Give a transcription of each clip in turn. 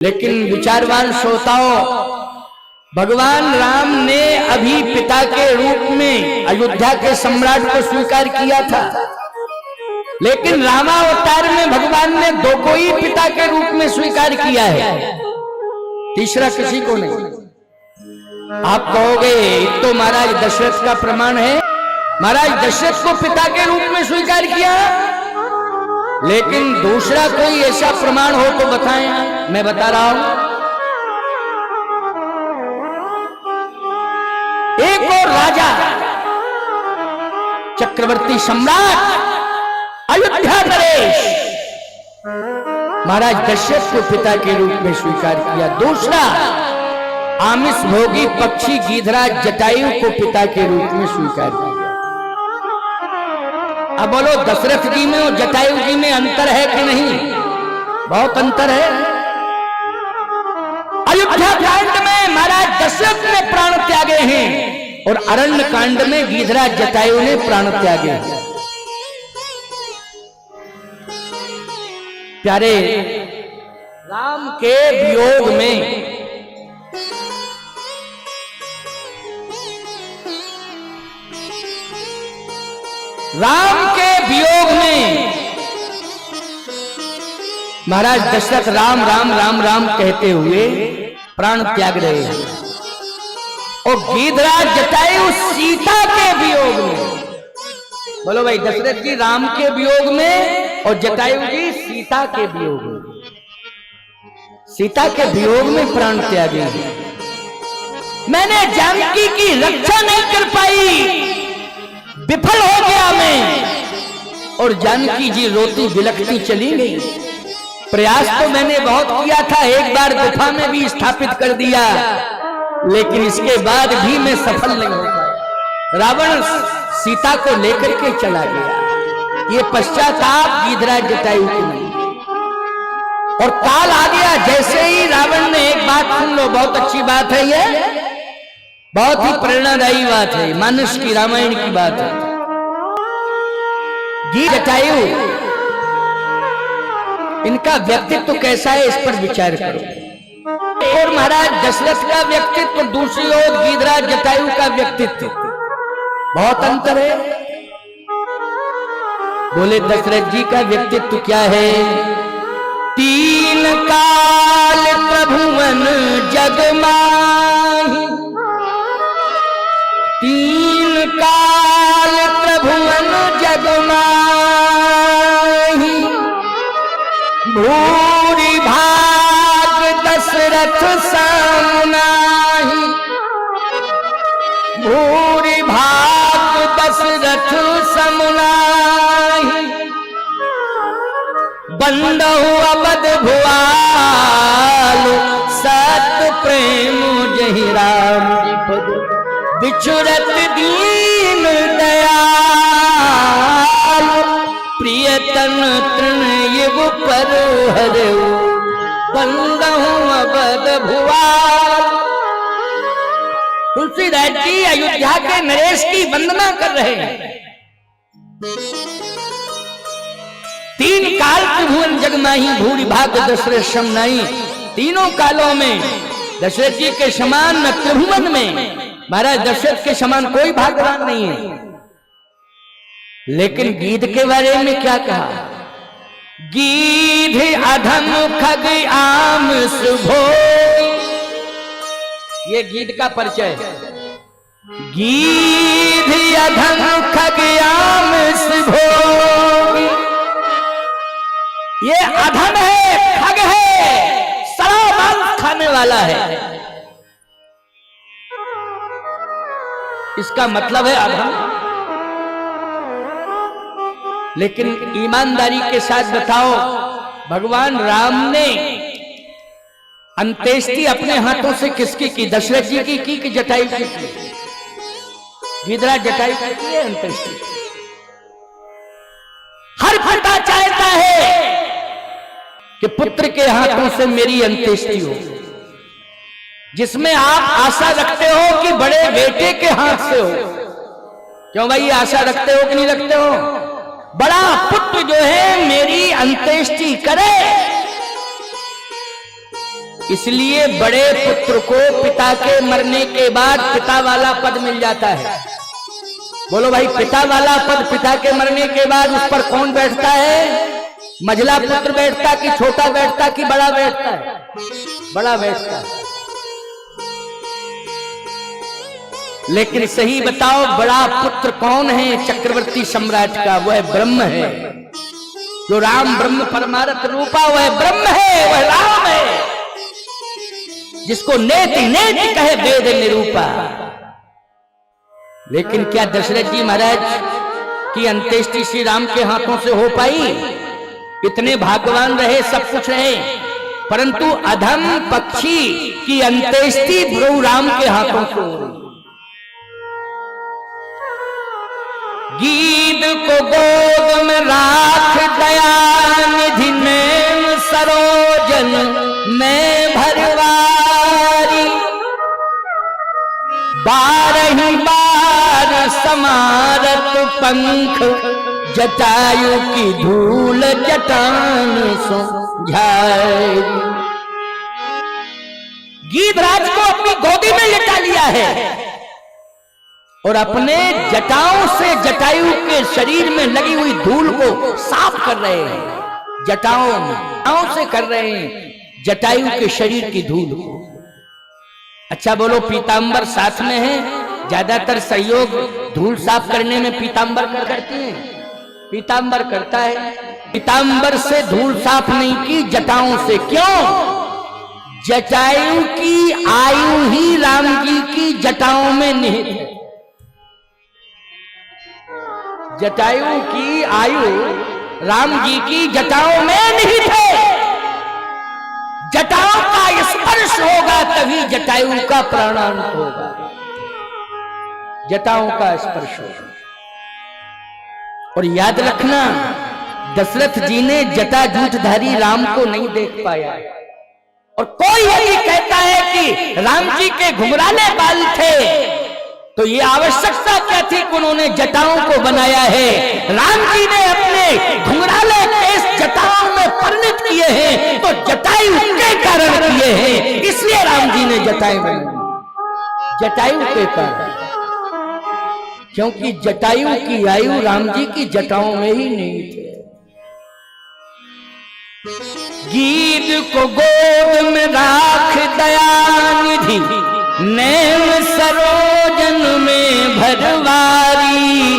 लेकिन विचारवान श्रोताओं, भगवान राम ने अभी पिता के रूप में अयोध्या के सम्राट को स्वीकार किया था, लेकिन रामावतार में भगवान ने दो को ही पिता के रूप में स्वीकार किया है, तीसरा किसी को नहीं। आप कहोगे तो महाराज दशरथ का प्रमाण है, महाराज दशरथ को पिता के रूप में स्वीकार किया, लेकिन दूसरा कोई ऐसा प्रमाण हो तो बताएं। मैं बता रहा हूं, एक और राजा चक्रवर्ती सम्राट अयोध्या नरेश महाराज दशरथ को पिता के रूप में स्वीकार किया, दूसरा आमिष भोगी पक्षी गीधराज जटायु को पिता के रूप में स्वीकार किया। अब बोलो दशरथ जी में और जटायु जी में अंतर है कि नहीं? बहुत अंतर है। अयोध्या कांड में महाराज दशरथ ने प्राण त्यागे हैं और अरण्य कांड में गीधराज जटायु ने प्राण त्यागे हैं। प्यारे, राम के वियोग में महाराज दशरथ राम राम राम राम कहते हुए प्राण त्याग रहे हैं और गीधराज जटायु सीता के वियोग में। बोलो भाई, दशरथ जी राम के वियोग में और जटायु जी सीता के वियोग में, सीता के वियोग में प्राण त्यागे। मैंने जानकी की रक्षा नहीं कर पाई, विफल हो गया मैं, और जानकी जी रोती बिलखती चली गई। प्रयास तो मैंने बहुत किया था, एक बार गुफा में भी स्थापित कर दिया, लेकिन इसके बाद भी मैं सफल नहीं हो पाया। रावण सीता को लेकर के चला गया। ये पश्चाताप गीधराज जटायु की नहीं। और काल आ गया, जैसे ही रावण ने, एक बात सुन लो, बहुत अच्छी बात है ये, बहुत ही प्रेरणादायी बात है, मानस की रामायण की बात है। जटायु, इनका व्यक्तित्व कैसा है इस पर विचार करो। और महाराज दशरथ का व्यक्तित्व, दूसरी ओर गीधराज जटायु का व्यक्तित्व, बहुत अंतर है। बोले दशरथ जी का व्यक्तित्व क्या है? तीन काल प्रभुवन जग माहि, तीन काल प्रभुवन जग माहि, भूरि भाग दशरथ सम नाहि, भूरि भाग दशरथ सम नाहि, बंदहु अवध भुआल, सत प्रेम जहि राम जी पद, बिछुरत दीन दयाल, प्रियतन तृण युग पर हरऊ, बंदहु अवध भुआल। तुलसीदास जी अयोध्या के नरेश की वंदना कर रहे हैं। तीन काल त्रिभुवन जग माहि, भूरि भाग दशरथ सम नाहि। तीनों कालों में दशरथ जी के समान न त्रिभुवन में महाराज दशरथ के समान कोई भाग्यवान नहीं है। लेकिन गीध के बारे में क्या कहा? गीध अधम खग आम सुभो, ये गीध का परिचय है। गीध अधम खग आम सुभो, ये अधम है, खग है, सारा मांस खाने वाला है। इसका मतलब है अधम। लेकिन ईमानदारी के साथ बताओ, भगवान राम ने अंत्येष्टि अपने हाथों से किसकी की? दशरथ जी की कि जटायु की? गीधराज जटायु की है अंत्येष्टि। हर पिता चाहता है कि पुत्र के हाथों से मेरी अंत्येष्टि हो, जिसमें आप आशा रखते हो कि बड़े बेटे के हाथ से हो। क्यों भाई, आशा रखते हो कि नहीं रखते हो? बड़ा पुत्र जो है मेरी अंत्येष्टि करे, इसलिए बड़े पुत्र को पिता के मरने के बाद पिता वाला पद मिल जाता है। बोलो भाई, पिता वाला पद पिता के मरने के बाद उस पर कौन बैठता है? मझला पुत्र बैठता कि छोटा बैठता कि बड़ा बैठता है? बड़ा बैठता है। लेकिन सही बताओ, बड़ा पुत्र कौन है चक्रवर्ती सम्राट का? वह ब्रह्म है। जो राम ब्रह्म परमार्थ रूपा, वह ब्रह्म है, वह राम है, जिसको नेति नेति कहे वेद निरूपा। लेकिन क्या दशरथ जी महाराज की अंत्येष्टि श्री राम के हाथों से हो पाई? इतने भाग्यवान रहे, सब कुछ रहे, परंतु अधम पक्षी की अंत्येष्टि प्रभु राम के हाथों से हो रही। गीध को गोद में राख दया निधि में सरोजन में भरवारी, बारही बार समारत पंख जटायु की धूल जटान सो झाए। गीधराज को अपनी गोदी में लिटा लिया है और अपने जटाओं से जटायु के शरीर में लगी हुई धूल को साफ कर रहे हैं। जटाओं से कर रहे हैं जटायु के शरीर की धूल को। अच्छा बोलो, पीतांबर साथ में है? ज्यादातर सहयोग धूल साफ करने में पीतांबर करती है। पीतांबर करता है। पीतांबर से धूल साफ नहीं की, जटाओं से। क्यों? जटायु की आयु ही राम जी की जटाओं में निहित है। जटायु की आयु राम जी की जटाओं में निहित है। जटाओं का स्पर्श होगा तभी जटायु का प्राणांत होगा। जटाओं का स्पर्श होगा। और याद रखना, दशरथ जी ने जटा जूठधारी राम को नहीं देख पाया। और कोई यदि कहता है कि राम जी के घुंघराले बाल थे, तो ये आवश्यकता क्या थी कि उन्होंने जटाओं को बनाया है? राम जी ने अपने घुंघराले केस जटाओं में परिणत किए हैं, तो जटायु के कारण किए हैं, इसलिए राम जी ने जटाएं बनाई। जटायु के कारण, क्योंकि जटायु की आयु राम जी की जटाओं में ही नहीं थे। गीध को गोद में राख दयानिधि, नैन सरोजन में भरवारी,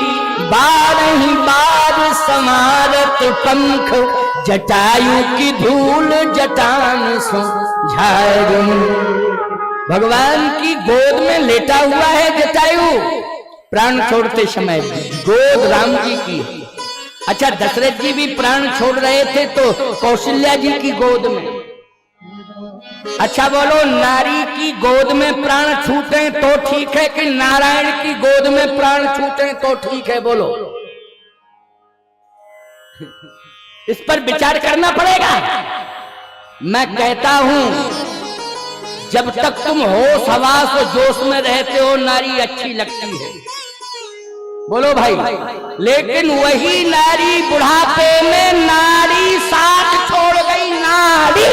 बारही बार समारत पंख जटायु की धूल जटान सो झाए। भगवान की गोद में लेटा हुआ है जटायु, प्राण छोड़ते समय गोद राम जी की। अच्छा, दशरथ जी भी प्राण छोड़ रहे थे तो कौशल्या जी की गोद में। अच्छा बोलो, नारी की गोद में प्राण छूटे तो ठीक है कि नारायण की गोद में प्राण छूटे तो ठीक है? बोलो, इस पर विचार करना पड़ेगा। मैं कहता हूं, जब तक तुम होश हवास और जोश में रहते हो, नारी अच्छी लगती है। बोलो भाई, लेकिन वही नारी बुढ़ापे में नारी साथ छोड़ गई। नारी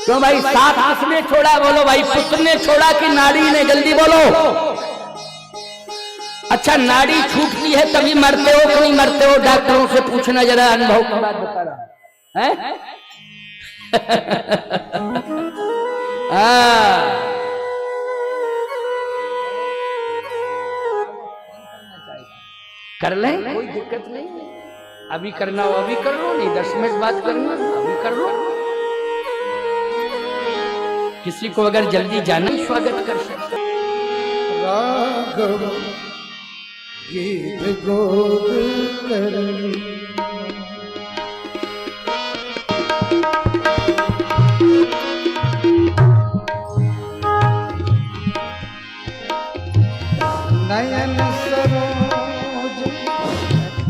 क्यों भाई? साथ किसने छोड़ा? बोलो भाई, पुत्र ने छोड़ा कि नारी ने? जल्दी बोलो। अच्छा, नारी छूटती है तभी मरते हो कि नहीं मरते हो? डॉक्टरों से पूछना जरा, अनुभव की बात बता रहा है। कर लें, कोई दिक्कत नहीं है। अभी करना हो अभी कर लो, नहीं 10 मिनट बात करना अभी कर लो। किसी को अगर जल्दी जाना, स्वागत कर सकते। राघव गीत गोद करनी, नयन सरोज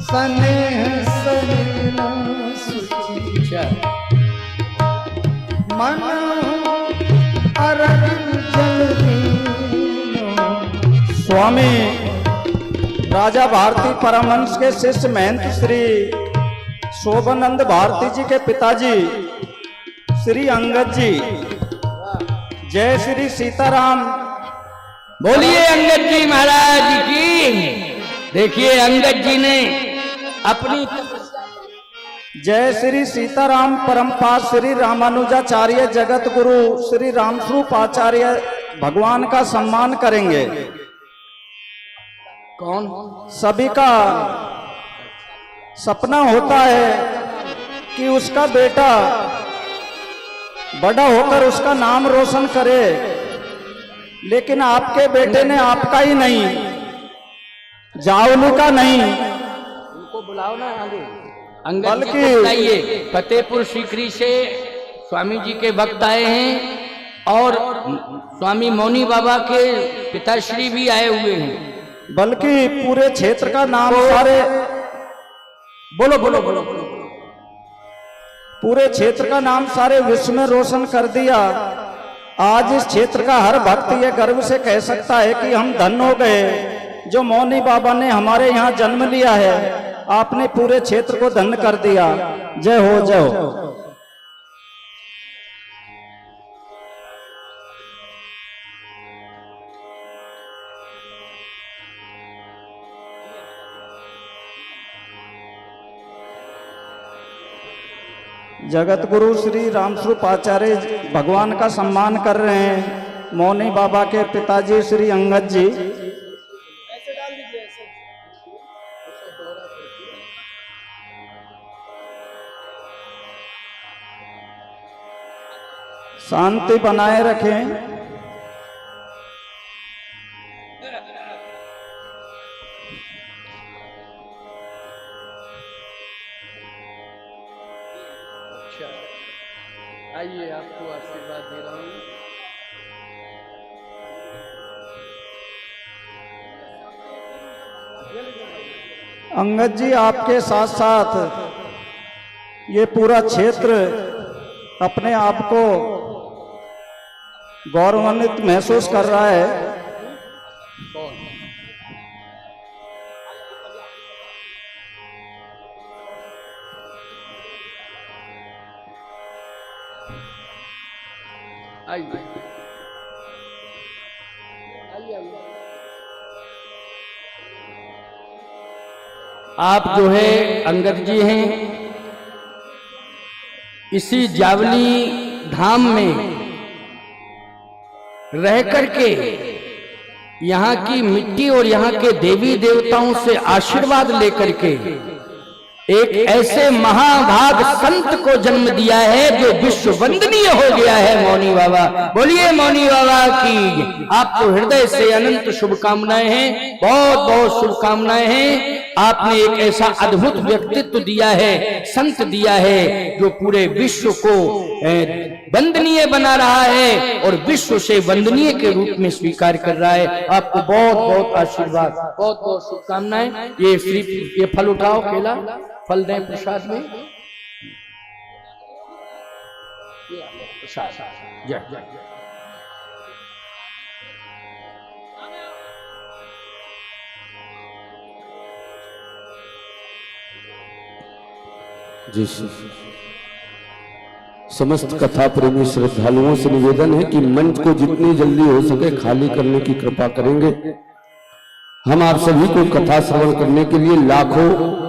स्नेह सलिला सुचि, मन स्वामी राजा भारती परमहंस के शिष्य महंत श्री शोभानंद भारती जी के पिताजी श्री अंगद जी। जय श्री सीताराम। बोलिए अंगद जी महाराज की। देखिए अंगद जी ने अपनी जय श्री सीताराम परमपाद श्री रामानुजाचार्य जगत गुरु श्री रामस्वरूप आचार्य भगवान का सम्मान करेंगे। कौन? सभी का सपना होता है कि उसका बेटा बड़ा होकर उसका नाम रोशन करे, लेकिन आपके बेटे ने आपका ही नहीं, जावलू का नहीं, उनको बुलाओ ना आगे। अंगद जी बल्कि को बुलाइए। फतेहपुर सीकरी से स्वामी जी के भक्त आए हैं और स्वामी मौनी बाबा के पिताश्री भी आए हुए हैं। बल्कि पूरे क्षेत्र का नाम सारे बोलो बोलो बोलो बोलो। पूरे क्षेत्र का नाम सारे विश्व में रोशन कर दिया। आज इस क्षेत्र का हर भक्त ये गर्व से कह सकता है कि हम धन्य हो गए जो मौनी बाबा ने हमारे यहाँ जन्म लिया है। आपने पूरे क्षेत्र को धन्य कर दिया। जय हो जय हो। जगत गुरु श्री रामस्वरूप आचार्य भगवान का सम्मान कर रहे हैं मौनी बाबा के पिताजी श्री अंगद जी। शांति बनाए रखें। आइए आपको आशीर्वाद दे रहा हूँ। अंगद जी आपके साथ साथ ये पूरा क्षेत्र अपने आप को गौरवान्वित महसूस कर रहा है। आइए आप जो है अंगद जी हैं, इसी जावली धाम में रह करके यहाँ की मिट्टी और यहाँ के देवी देवताओं से आशीर्वाद लेकर के एक ऐसे महाभाग संत को जन्म दिया है जो विश्व वंदनीय हो गया है। मौनी बाबा, बोलिए मौनी बाबा की। आपको हृदय से अनंत शुभकामनाएं हैं, बहुत बहुत शुभकामनाएं हैं। आपने एक ऐसा अद्भुत व्यक्तित्व दिया है, संत दिया है जो पूरे विश्व को वंदनीय बना रहा है और विश्व से वंदनीय के रूप में स्वीकार कर रहा है। आपको बहुत बहुत आशीर्वाद, बहुत बहुत शुभकामनाएं। ये फल उठाओ, केला फल दें प्रसाद में। प्रसाद जय जय जी। समस्त कथा प्रेमी श्रद्धालुओं से निवेदन है कि मंच को जितनी जल्दी हो सके खाली करने की कृपा करेंगे। हम आप सभी को कथा श्रवण करने के लिए लाखों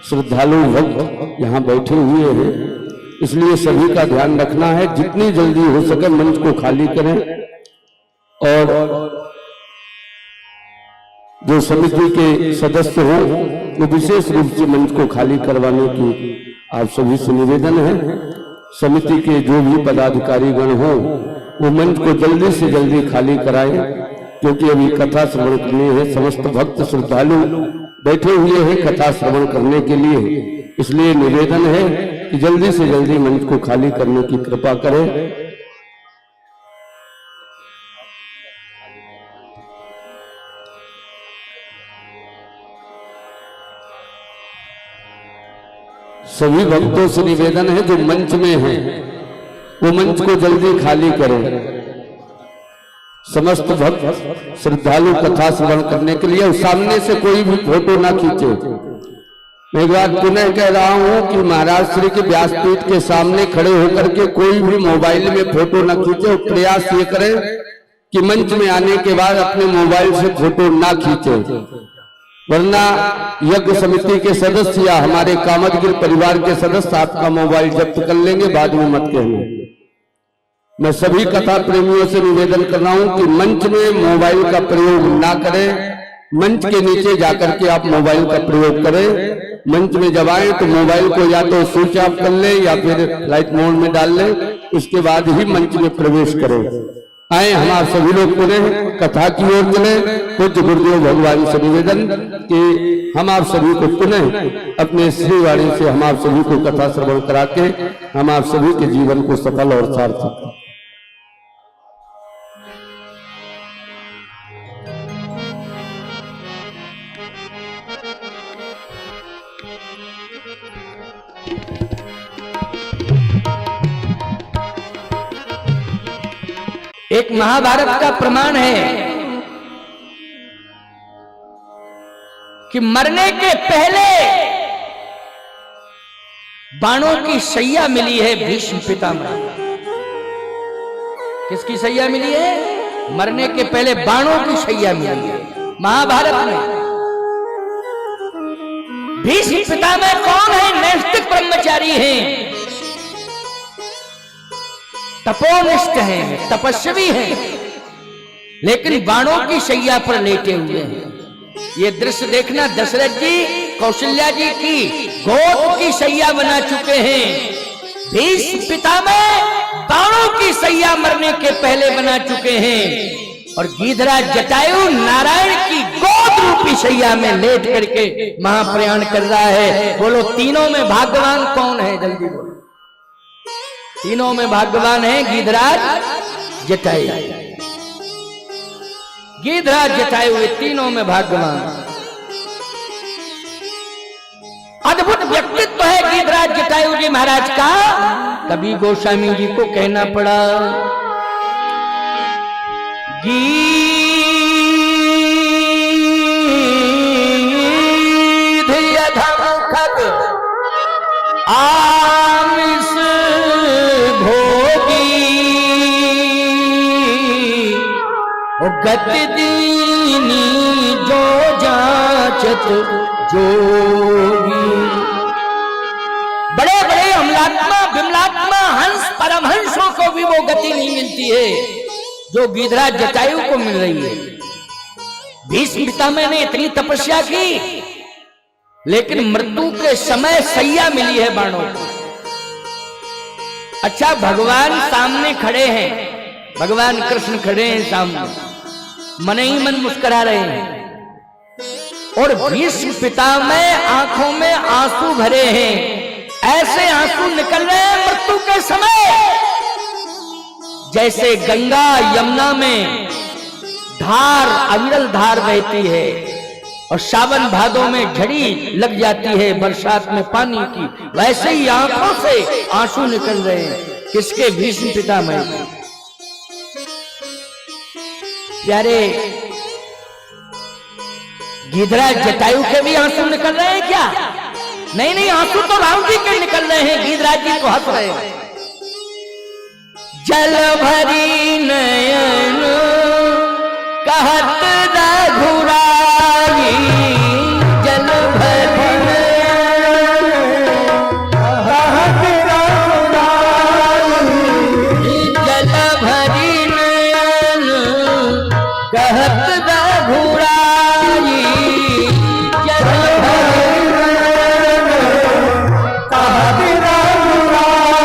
श्रद्धालु भक्त यहाँ बैठे हुए हैं, इसलिए सभी का ध्यान रखना है। जितनी जल्दी हो सके मंच को खाली करें और जो समिति के सदस्य हो वो विशेष रूप से मंच को खाली करवाने की आप सभी से निवेदन है। समिति के जो भी पदाधिकारी गण हो वो मंच को जल्दी से जल्दी खाली कराएं, क्योंकि अभी कथा श्रवण करनी है। समस्त भक्त श्रद्धालु बैठे हुए हैं कथा श्रवण करने के लिए, इसलिए निवेदन है कि जल्दी से जल्दी मंच को खाली करने की कृपा करें। सभी भक्तों से निवेदन है जो मंच में हैं वो मंच को जल्दी खाली करें। समस्त भक्त श्रद्धालु कथा श्रवण करने के लिए सामने से कोई भी फोटो ना खींचे, मैं एक बार पुनः कह रहा हूं कि महाराज श्री के व्यासपीठ के सामने खड़े होकर के कोई भी मोबाइल में फोटो न खींचे। प्रयास ये करें कि मंच में आने के बाद अपने मोबाइल से फोटो ना खींचे, वरना यज्ञ समिति के सदस्य या हमारे कामतगिर परिवार के सदस्य आपका मोबाइल जब्त कर लेंगे। बाद में मत कहना। मैं सभी कथा प्रेमियों से निवेदन कर रहा हूं कि मंच में मोबाइल का प्रयोग ना करें। मंच के नीचे जाकर के आप मोबाइल का प्रयोग करें। मंच में जब आए तो मोबाइल को या तो स्विच ऑफ कर ले या फिर लाइट मोड में डाल ले, उसके बाद ही मंच में प्रवेश करें। आए हम आप सभी लोग पुनः कथा की ओर चले। पूज्य गुरुदेव भगवान से निवेदन कि हम आप सभी को पुनः अपने श्रीवाणी से हम आप सभी को कथा श्रवण करा के हम आप सभी के जीवन को सफल और सार्थक। एक महाभारत का प्रमाण है कि मरने के पहले बाणों की सैया मिली है भीष्म पितामह। किसकी सैया मिली है? मरने के पहले बाणों की सैया मिली है महाभारत में। भीष्म पितामह कौन है? नैष्ठिक ब्रह्मचारी हैं, तपोनिष्ठ हैं, तपस्वी हैं, लेकिन बाणों की शैया पर लेटे हुए हैं। ये दृश्य देखना, दशरथ जी कौशल्या जी की गोद की शैया बना चुके हैं। भीष्म पितामह बाणों की शैया मरने के पहले बना चुके हैं, और गीधराज जटायु नारायण की गोद रूपी शैया में लेट करके महाप्रयाण कर रहा है। बोलो तीनों में भाग्यवान कौन है? जल्दी बोलो। तीनों में भाग्यवान है गीधराज जटायु। गीधराज जटायु ये तीनों में भाग्यवान। अद्भुत व्यक्तित्व है गीधराज जटायु जी महाराज का। कभी गोस्वामी जी को कहना पड़ा, गीध यधम खग आमिष गति दीनी जो जाचत जोगी। बड़े बड़े अमलात्मा विमलात्मा हंस परमहंसों को भी वो गति नहीं मिलती है जो गीधराज जटायु को मिल रही है। भीष्म पितामह ने इतनी तपस्या की, लेकिन मृत्यु के समय सैया मिली है बाणों को। अच्छा, भगवान सामने खड़े हैं, भगवान कृष्ण खड़े हैं सामने, मन ही मन मुस्कुरा रहे हैं, और भीष्म पितामह आंखों में आंसू भरे हैं। ऐसे आंसू निकल रहे हैं मृत्यु के समय, जैसे गंगा यमुना में धार अविरल धार बहती है और सावन भादों में झड़ी लग जाती है बरसात में पानी की, वैसे ही आंखों से आंसू निकल रहे हैं। किसके? भीष्म पितामह के। प्यारे, गीधराज जटायु के भी आंसू निकल रहे हैं क्या? नहीं नहीं, आंसू तो राम जी के निकल रहे हैं, गीधराज जी को हंस रहे हैं। जल भरी नयन कहत रघुराई, जल भरी कहत रघुराई, जल भरी नयन कहत रघुराई, जल भरी नयन कहत रघुराई,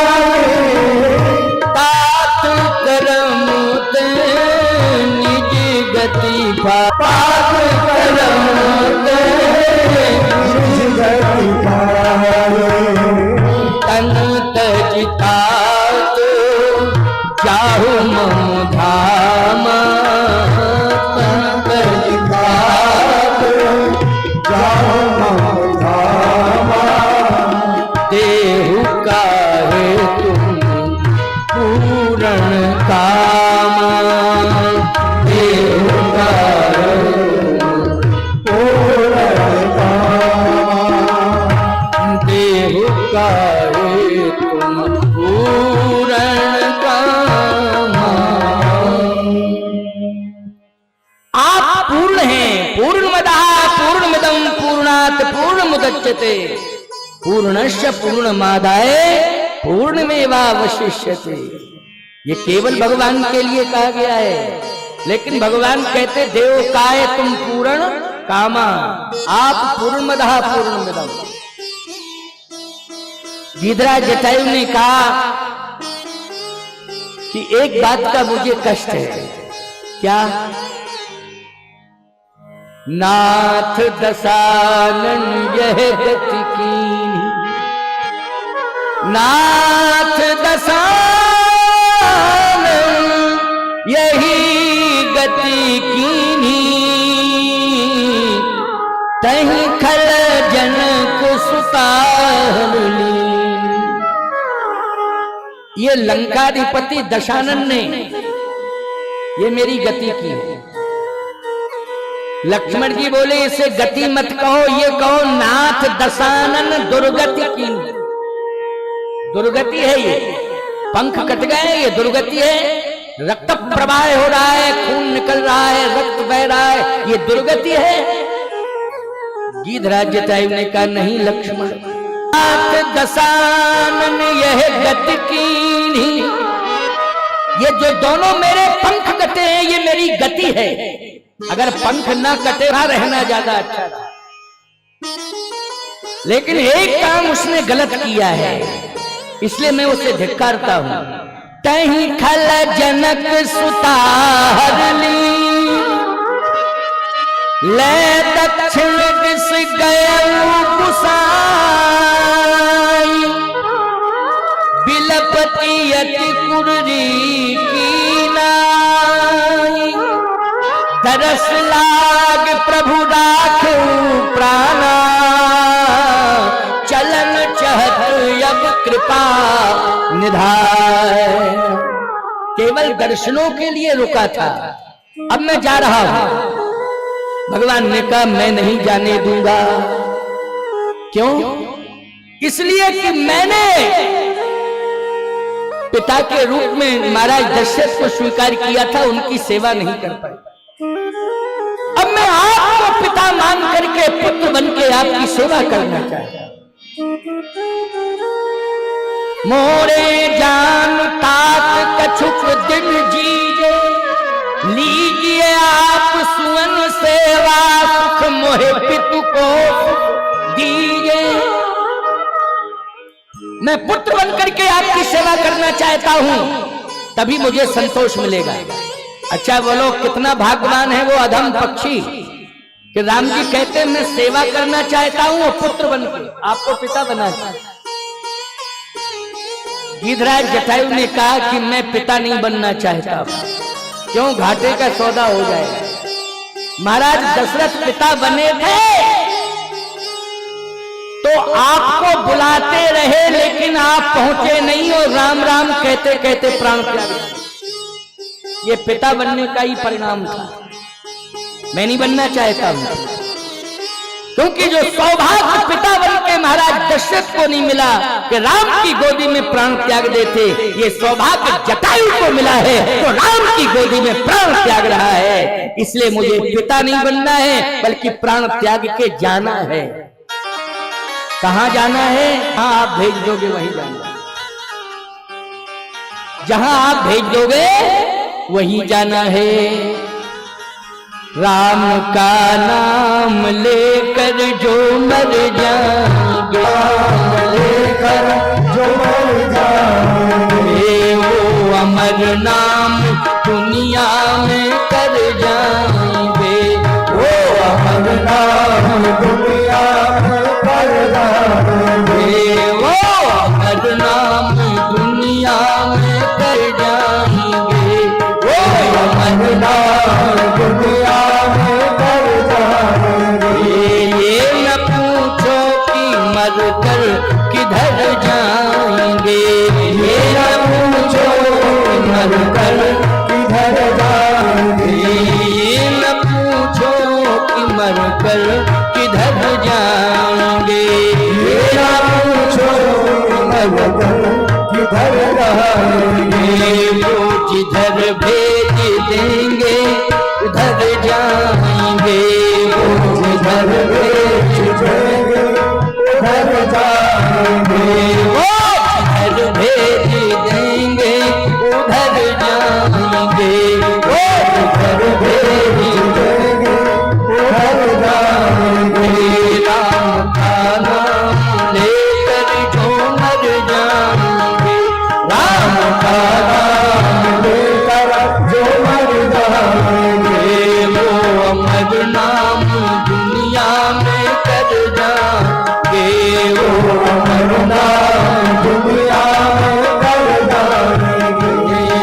तात करम ते निज गति पात करम ते निज गति तन तज तात जाहु मम धाम, तन तज तात जाहु मम धाम, देहु काहे तुम पूर्ण काम, देहु काहे पूर्ण काम। मुच्यते, पूर्णस्य पूर्णमादाय पूर्णमेवावशिष्यते। ये केवल भगवान के लिए कहा गया है, लेकिन भगवान कहते देव काय तुम पूर्ण कामा, आप पूर्णमदः पूर्णमिदम्। गीधराज जटायु ने कहा कि एक बात का मुझे कष्ट है। क्या? नाथ दशानन यह गति कीन्ही, नाथ दशानन यही गति कीन्ही, तहीं खल जनक सुता लीन। ये लंकाधिपति दशानन ने ये मेरी गति की है। लक्ष्मण जी बोले इसे गति मत कहो, ये कहो नाथ दशानन दुर्गति की। दुर्गति है ये, पंख कट गए, ये दुर्गति है। रक्त प्रवाह हो रहा है, खून निकल रहा है, रक्त बह रहा है, ये दुर्गति है। गीधराज जटायु ने कहा नहीं लक्ष्मण, नाथ दशानन यह गति कीन्ही, ये जो दोनों मेरे पंख कटे हैं ये मेरी गति है। अगर पंख ना कटे ना रहना ज्यादा अच्छा था, लेकिन एक काम उसने गलत किया है, इसलिए मैं उसे धिक्कारता हूं। तहीं खल जनक सुता ली, ले दक्षिण दिस गयऊ गुसाई, बिलपति यति कुररी की नाई, तरस लाग प्रभु राखू प्राणा, चलन चहत अब कृपा निधाय। केवल दर्शनों के लिए रुका था, अब मैं जा रहा हूं। भगवान ने कहा मैं नहीं जाने दूंगा। क्यों? इसलिए कि मैंने पिता के रूप में महाराज दशरथ को स्वीकार किया था, उनकी सेवा नहीं कर पाई। अब मैं आपको पिता मान करके पुत्र बन के आपकी सेवा करना चाहता हूं। मोरे जान तात कछुक दिन जीजे, लीजिए आप सुवन सेवा, सुख मोहे पितु को दीजिए। मैं पुत्र बनकर के आपकी सेवा करना चाहता हूं, तभी मुझे संतोष मिलेगा। अच्छा बोलो कितना भाग्यवान है वो अधम पक्षी कि राम जी कहते मैं सेवा करना चाहता हूं और पुत्र बनकर आपको पिता बना। गीधराज जटायु ने कहा कि मैं पिता नहीं बनना चाहता, क्यों? घाटे का सौदा हो जाएगा। महाराज दशरथ पिता बने थे तो आपको बुलाते रहे, लेकिन आप पहुंचे नहीं और राम राम कहते कहते प्राण त्याग दिए। ये पिता बनने का ही परिणाम था। मैं नहीं बनना चाहता हूं, क्योंकि जो सौभाग्य पिता बन के महाराज दशरथ को नहीं मिला कि राम की गोदी में प्राण त्याग देते, ये सौभाग्य जटायु को मिला है तो राम की गोदी में प्राण त्याग रहा है। इसलिए मुझे पिता नहीं बनना है, बल्कि प्राण त्याग के जाना है। कहां जाना है? हाँ आप भेज दोगे वहीं जाना, जहां आप भेज दोगे वहीं जाना है। राम का नाम लेकर जो मर जाएंगे, लेकर जो मर जाएंगे, वो अमर नाम दुनिया में कर जाएंगे, वो अमर नाम दुनिया में कर जाएंगे, वो अमर नाम दुनिया में कर जाएंगे, वो अमर नाम दुनिया में कर जाएंगे। ये न पूछो कि मर कर किधर जाएंगे, ये न पूछो मर कर किधर जाएंगे, ये न पूछो कि मर कर किधर जाएंगे, ये न पूछो मर कर किधर जाएंगे, वो जिधर भेज देंगे उधर जाएंगे, वो जिधर भेज देंगे वो जिधर भेज देंगे उधर जाएंगे, वो जिधर भेज देंगे उधर जाएंगे। राम का नाम लेकर जो मर जाएंगे, राम का नाम लेकर जो मर जाएंगे, वो अमर नाम दुनिया में कर जाएंगे, वो अमर नाम दुनिया में कर जाएंगे,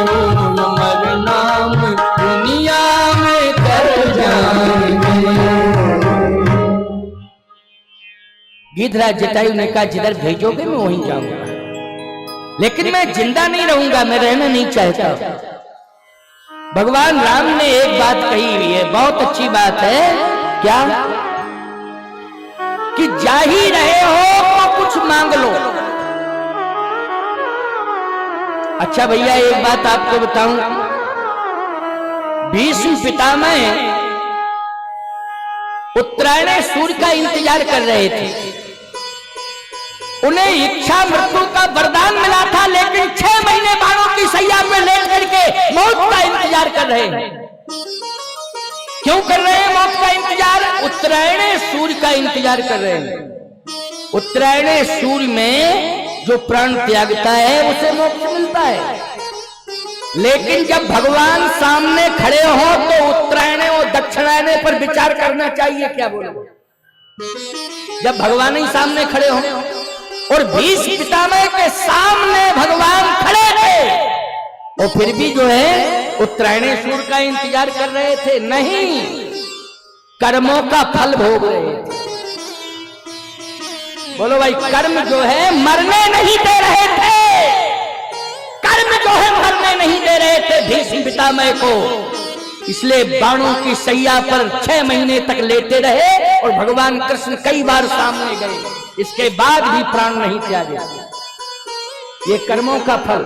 वो अमर नाम दुनिया में कर जाएंगे। गिद्धराज जटायु ने कहा जिधर भेजोगे मैं वहीं जाऊंगा, लेकिन मैं जिंदा नहीं रहूंगा, मैं रहना नहीं चाहता। भगवान राम ने एक बात कही हुई है, बहुत अच्छी बात है, क्या कि जा ही रहे हो तो कुछ मांग लो। अच्छा भैया एक बात आपको बताऊं, भीष्म पितामह उत्तरायण सूर्य का इंतजार कर रहे थे। उन्हें इच्छा मृत्यु का वरदान मिला था, लेकिन 6 महीने बाणों की सैया में लेट करके मौत का इंतजार कर रहे हैं। क्यों कर रहे हैं मौत का इंतजार? उत्तरायण सूर्य का इंतजार कर रहे हैं। उत्तरायण सूर्य में जो प्राण त्यागता है उसे मोक्ष मिलता है, लेकिन जब भगवान सामने खड़े हो तो उत्तरायण और दक्षिणायन पर विचार करना चाहिए। क्या बोलो? जब भगवान ही सामने खड़े हो, और भीष्म पितामह के सामने भगवान खड़े थे और फिर भी जो है उत्तरायण सूर्य का इंतजार कर रहे थे, नहीं, कर्मों का फल भोग रहे थे। बोलो भाई, कर्म जो है मरने नहीं दे रहे थे, कर्म जो है मरने नहीं दे रहे थे भीष्म पितामह को, इसलिए बाणों की सैया पर 6 महीने तक लेटे रहे और भगवान कृष्ण कई बार सामने गए, इसके बाद भी प्राण नहीं त्यागे। ये कर्मों का फल,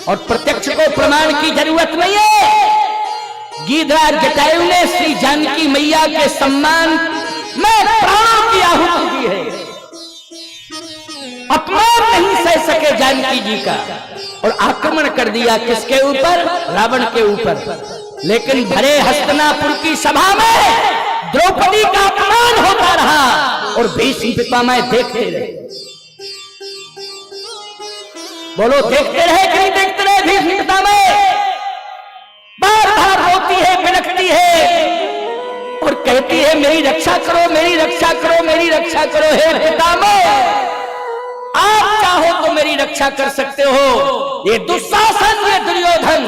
और प्रत्यक्ष को प्रमाण की जरूरत नहीं है। गिद्धराज जटायु ने श्री जानकी मैया के सम्मान में प्राणों की आहुति दी है। अपमान नहीं सह सके जानकी जी का और आक्रमण कर दिया किसके ऊपर? रावण के ऊपर। लेकिन भरे हस्तिनापुर की सभा में द्रौपदी का अपमान होता रहा और भीष्म पितामह देखते रहे। बोलो, देखते रहे कि नहीं देखते रहे? भीष्म पितामह बार बार रोती है, बिलखती है और कहती है मेरी रक्षा करो, मेरी रक्षा करो, मेरी रक्षा करो। हे पितामह, आप चाहो तो मेरी रक्षा कर सकते हो। ये दुशासन, ये दुर्योधन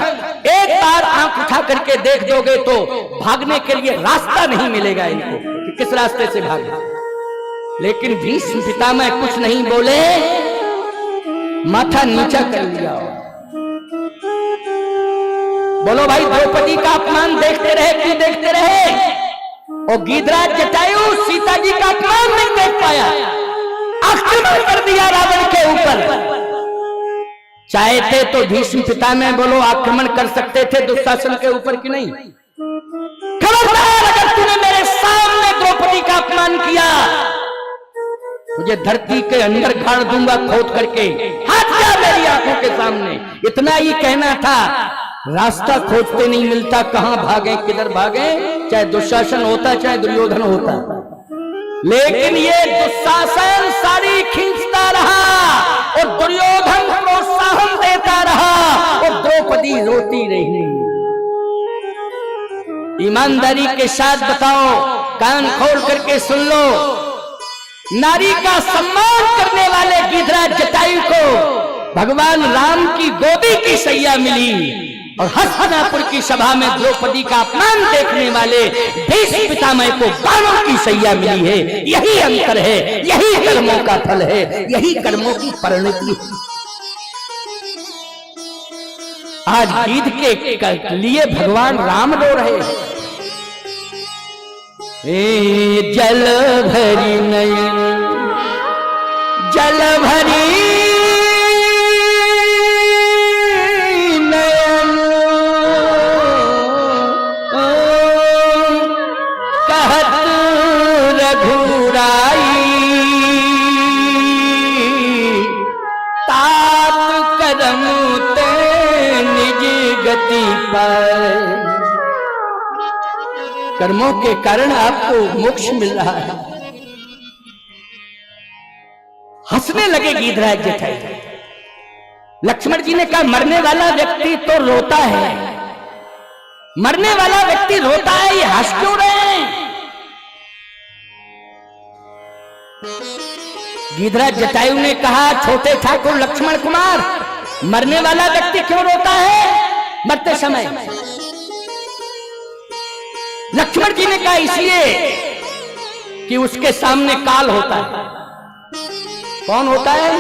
एक बार आंख उठा करके देख दोगे तो भागने के लिए रास्ता नहीं मिलेगा इनको कि किस रास्ते से भागे। लेकिन भीष्म पितामह कुछ नहीं बोले, माथा नीचा कर लिया। बोलो भाई, द्रौपदी का अपमान देखते रहे कि देखते रहे? और गिद्धराज जटायु सीता जी का अपमान नहीं देख पाया, आक्रमण कर दिया रावण के ऊपर। चाहते तो भीष्म पितामह बोलो आक्रमण कर सकते थे दुशासन के ऊपर कि नहीं? खबरदार, अगर तूने मेरे सामने द्रौपदी का अपमान किया, तुझे धरती के अंदर गाड़ दूंगा खोद करके, हाथ जा मेरी आंखों के सामने। इतना ही कहना था। रास्ता खोजते नहीं मिलता, कहां भागे, किधर भागे, चाहे दुशासन होता चाहे दुर्योधन होता। लेकिन ये दुशासन साड़ी खींचता रहा और दुर्योधन प्रोत्साहन देता रहा और द्रौपदी रोती रही। ईमानदारी के साथ बताओ, कान खोल करके सुन लो, नारी का सम्मान करने वाले गिद्धराज जटायु को भगवान राम की गोदी की सैया मिली और हस्तिनापुर की सभा में द्रौपदी का अपमान देखने वाले भीष्म पितामह को बाणों की सैया मिली है। यही अंतर है, यही कर्मों का फल है, यही कर्मों की परिणति है। आज गिद्ध के लिए भगवान राम रो रहे हैं। जल भरी नयन, जल भरी नयन, कहत रघुराई, गति पाए। कर्मों के कारण आपको मोक्ष मिल रहा है। हंसने लगे गीधराज जटायु। लक्ष्मण जी ने कहा मरने वाला व्यक्ति तो रोता है, मरने वाला व्यक्ति रोता है, ये हंस क्यों रहे हैं? गीधराज जटायु ने कहा छोटे ठाकुर लक्ष्मण कुमार, मरने वाला व्यक्ति क्यों रोता है मरते समय? लक्ष्मण जी ने कहा इसलिए कि उसके सामने काल होता है। कौन होता है?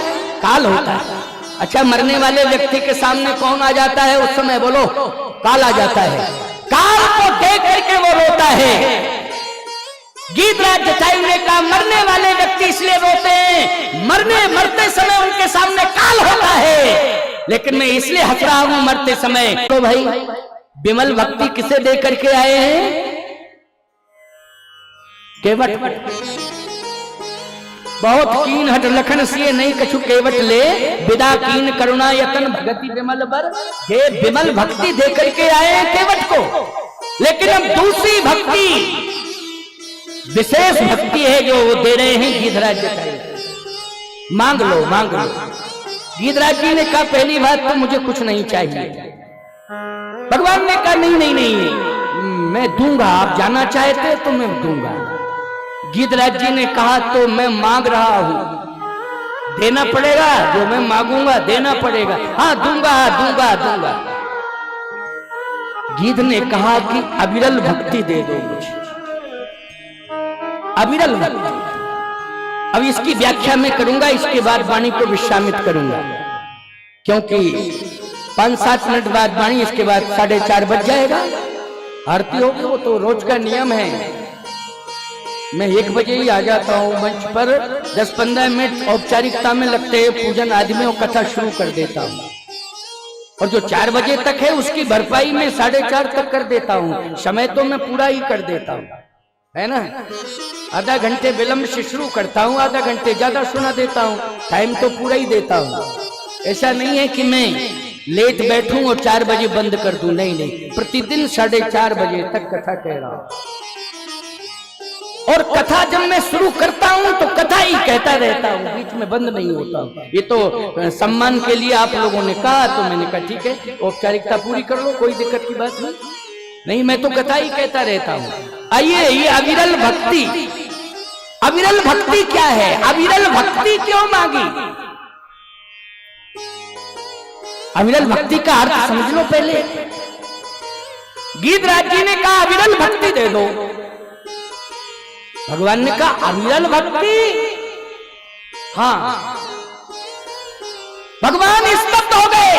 काल होता है। अच्छा, मरने वाले व्यक्ति के सामने कौन आ जाता है उस समय? बोलो, काल आ जाता है। काल को देख करके वो रोता है। गीधराज जटायु ने कहा मरने वाले व्यक्ति इसलिए रोते हैं, मरते समय उनके सामने काल होता है, लेकिन मैं इसलिए हंस रहा हूं मरते समय। तो भाई विमल भक्ति किसे दे करके आए हैं? केवट। बहुत कीन हट लखन सिए नहीं कछु केवट ले, विदा कीन करुणा यतन भगति विमल बर। ये विमल भक्ति दे करके आए हैं केवट को, लेकिन अब दूसरी भक्ति, विशेष भक्ति है जो वो दे रहे हैं गीधराज जटायु। मांग लो, मांग लो। गीधराज जी ने कहा पहली बात तो मुझे कुछ नहीं चाहिए। भगवान ने कहा नहीं नहीं नहीं, मैं दूंगा, आप जाना चाहते तो मैं दूंगा। गीधराज जी ने कहा तो मैं मांग रहा हूं, देना पड़ेगा, जो मैं मांगूंगा देना पड़ेगा। हाँ दूंगा दूंगा दूंगा। गीध ने कहा कि अविरल भक्ति दे दो मुझे, अविरल भक्ति। अब इसकी व्याख्या मैं करूंगा, इसके बाद वाणी को विश्रामित करूंगा, क्योंकि 5-7 मिनट बाद वाणी, इसके बाद 4:30 बज जाएगा, आरती होगी। वो तो रोज का नियम है। मैं 1 बजे ही आ जाता हूँ मंच पर, 10-15 मिनट औपचारिकता में लगते हैं, पूजन आदि में, और कथा शुरू कर देता हूँ। और जो 4 बजे तक है उसकी भरपाई मैं 4:30 तक कर देता हूँ। समय तो मैं पूरा ही कर देता हूँ, है ना। आधा घंटे विलंब से शुरू करता हूँ, आधा घंटे ज्यादा सुना देता हूँ, टाइम तो पूरा ही देता हूँ। ऐसा नहीं है कि मैं लेट बैठूं और 4 बजे बंद कर दूं, नहीं नहीं, प्रतिदिन 4:30 बजे तक कथा कह रहा हूं। और कथा जब मैं शुरू करता हूं तो कथा ही कहता रहता हूं, बीच में बंद नहीं होता हूं। ये तो सम्मान के लिए आप लोगों ने कहा, तो मैंने कहा ठीक है, औपचारिकता पूरी कर लो, कोई दिक्कत की बात नहीं, मैं तो कथा ही कहता रहता हूं। आइए, ये अविरल भक्ति, अविरल भक्ति क्या है? अविरल भक्ति क्यों मांगी? अविरल भक्ति का अर्थ समझ लो पहले। गीधराज जी ने कहा अविरल भक्ति दे दो, भगवान ने कहा अविरल भक्ति। हाँ, भगवान स्तब्ध हो गए।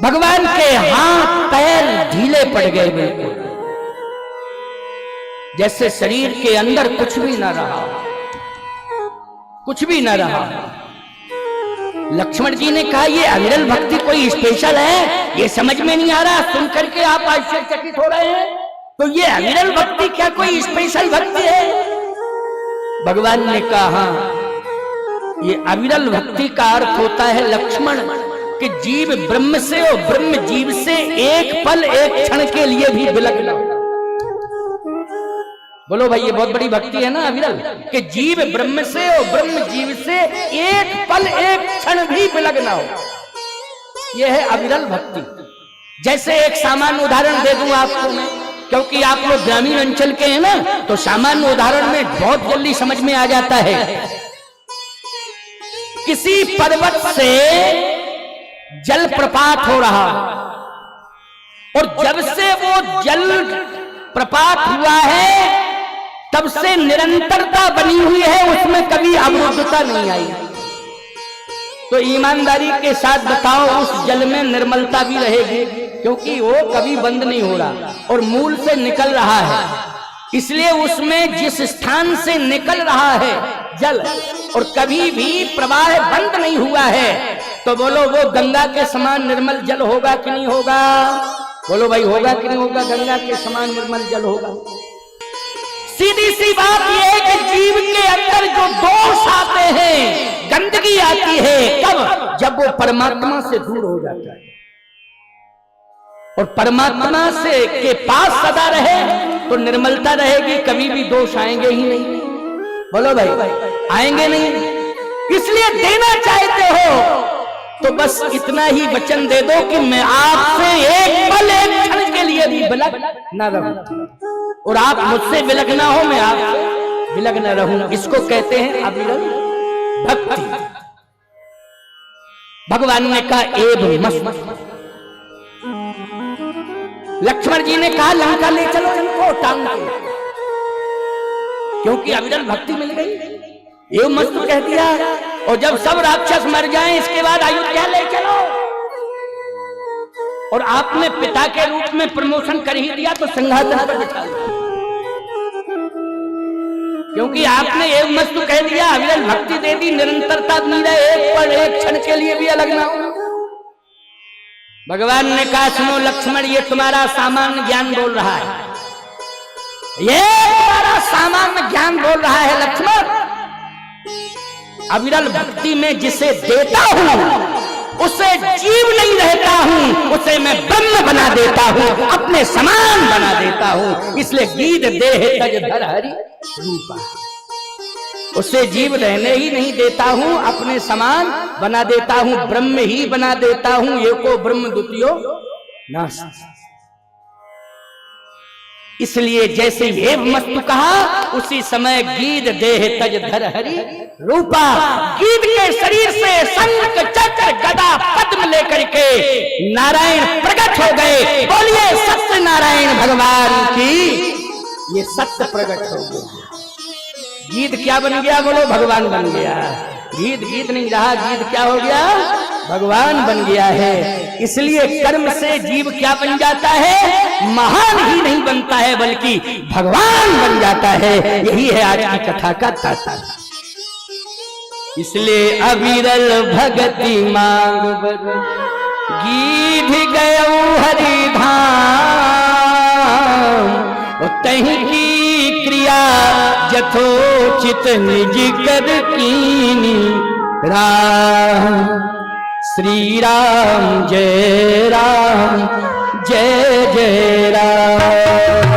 भगवान के हाथ पैर ढीले पड़ गए, बिल्कुल जैसे शरीर के अंदर कुछ भी ना रहा, कुछ भी ना रहा। लक्ष्मण जी ने कहा ये अविरल भक्ति कोई स्पेशल है? ये समझ में नहीं आ रहा, सुन करके आप आश्चर्यचकित हो रहे हैं। तो ये अविरल भक्ति क्या कोई स्पेशल भक्ति है? भगवान ने कहा हाँ, ये अविरल भक्ति का अर्थ होता है लक्ष्मण कि जीव ब्रह्म से और ब्रह्म जीव से एक पल एक क्षण के लिए भी विलग ना हो। बोलो भाई, ये बहुत बड़ी भक्ति है ना अविरल, कि जीव ब्रह्म से और ब्रह्म जीव से एक पल एक क्षण भी विलग ना हो। यह है अविरल भक्ति। जैसे एक सामान्य उदाहरण दे दूं आपको मैं, क्योंकि आप लोग ग्रामीण अंचल के हैं ना, तो सामान्य उदाहरण में बहुत जल्दी समझ में आ जाता है। किसी पर्वत से जल प्रपात हो रहा, और जब से वो जल प्रपात हुआ है तब से निरंतरता बनी हुई है, उसमें कभी अवरुद्धता नहीं आई। तो ईमानदारी के साथ बताओ, उस जल में निर्मलता भी रहेगी, क्योंकि वो कभी बंद नहीं हो रहा और मूल से निकल रहा है। इसलिए उसमें जिस स्थान से निकल रहा है जल और कभी भी प्रवाह बंद नहीं हुआ है, तो बोलो वो गंगा के समान निर्मल जल होगा कि नहीं होगा? बोलो भाई, होगा कि नहीं होगा? गंगा के समान निर्मल जल होगा। सीधी सी बात यह है कि जीव के अंदर जो दोष आते हैं, गंदगी आती है, कब? जब वो परमात्मा से दूर हो जाता है और परमात्मा से के पास सदा रहे तो निर्मलता रहेगी, कभी भी दोष आएंगे ही नहीं। बोलो भाई, आएंगे नहीं। इसलिए देना चाहते हो तो बस इतना ही वचन दे दो कि मैं आपसे एक पल एक क्षण के लिए भी विलग न रहूं और आप मुझसे विलग ना हो, मैं आपसे विलग न रहूं। इसको कहते हैं अविरल भक्ति। भगवान ने कहा एव मस्त। लक्ष्मण जी ने कहा लंका ले चलो इनको टांग के, क्योंकि अविरल भक्ति मिल गई। एव मस्त कह दिया और जब सब राक्षस मर जाएं इसके बाद अयोध्या ले चलो। और आपने पिता के रूप में प्रमोशन कर ही दिया तो सिंहासन पर बिठा दिया, क्योंकि आपने एव मस्त कह दिया, अविरल भक्ति दे दी, निरंतरता दी रहे, एक पल एक क्षण के लिए भी अलग ना हो। भगवान ने कहा सुनो लक्ष्मण, ये तुम्हारा सामान्य ज्ञान बोल रहा है, ये तुम्हारा सामान्य ज्ञान बोल रहा है लक्ष्मण। अविरल भक्ति में जिसे देता हूं उसे जीव नहीं रहता हूं, उसे मैं ब्रह्म बना देता हूं, अपने समान बना देता हूं। इसलिए गीध देह तज धर हरि रूपा, उसे जीव रहने ही नहीं देता हूं, अपने समान बना देता हूं, ब्रह्म ही बना देता हूं। एको ब्रह्म द्वितीयो नास्ति। इसलिए जैसे एव मस्तु कहा उसी समय गीध देह तज धर हरि रूपा, गीध के शरीर से शंख चक्र गदा पद्म लेकर के नारायण प्रकट हो गए। बोलिए सत्य नारायण भगवान की, ये सत्य प्रकट हो गया। गीध क्या बन गया? बोलो भगवान बन गया। गीध गीध नहीं रहा, गीध क्या हो गया? भगवान बन गया है। इसलिए कर्म से जीव क्या बन जाता है? महान ही नहीं बनता है बल्कि भगवान बन जाता है। यही है आज की कथा का तात्पर्य। इसलिए अविरल भगति मांग बर गीध गयो हरि धाम, तहीं की क्रिया जथोचित निज कर कीनी राम। श्री राम जय जय राम।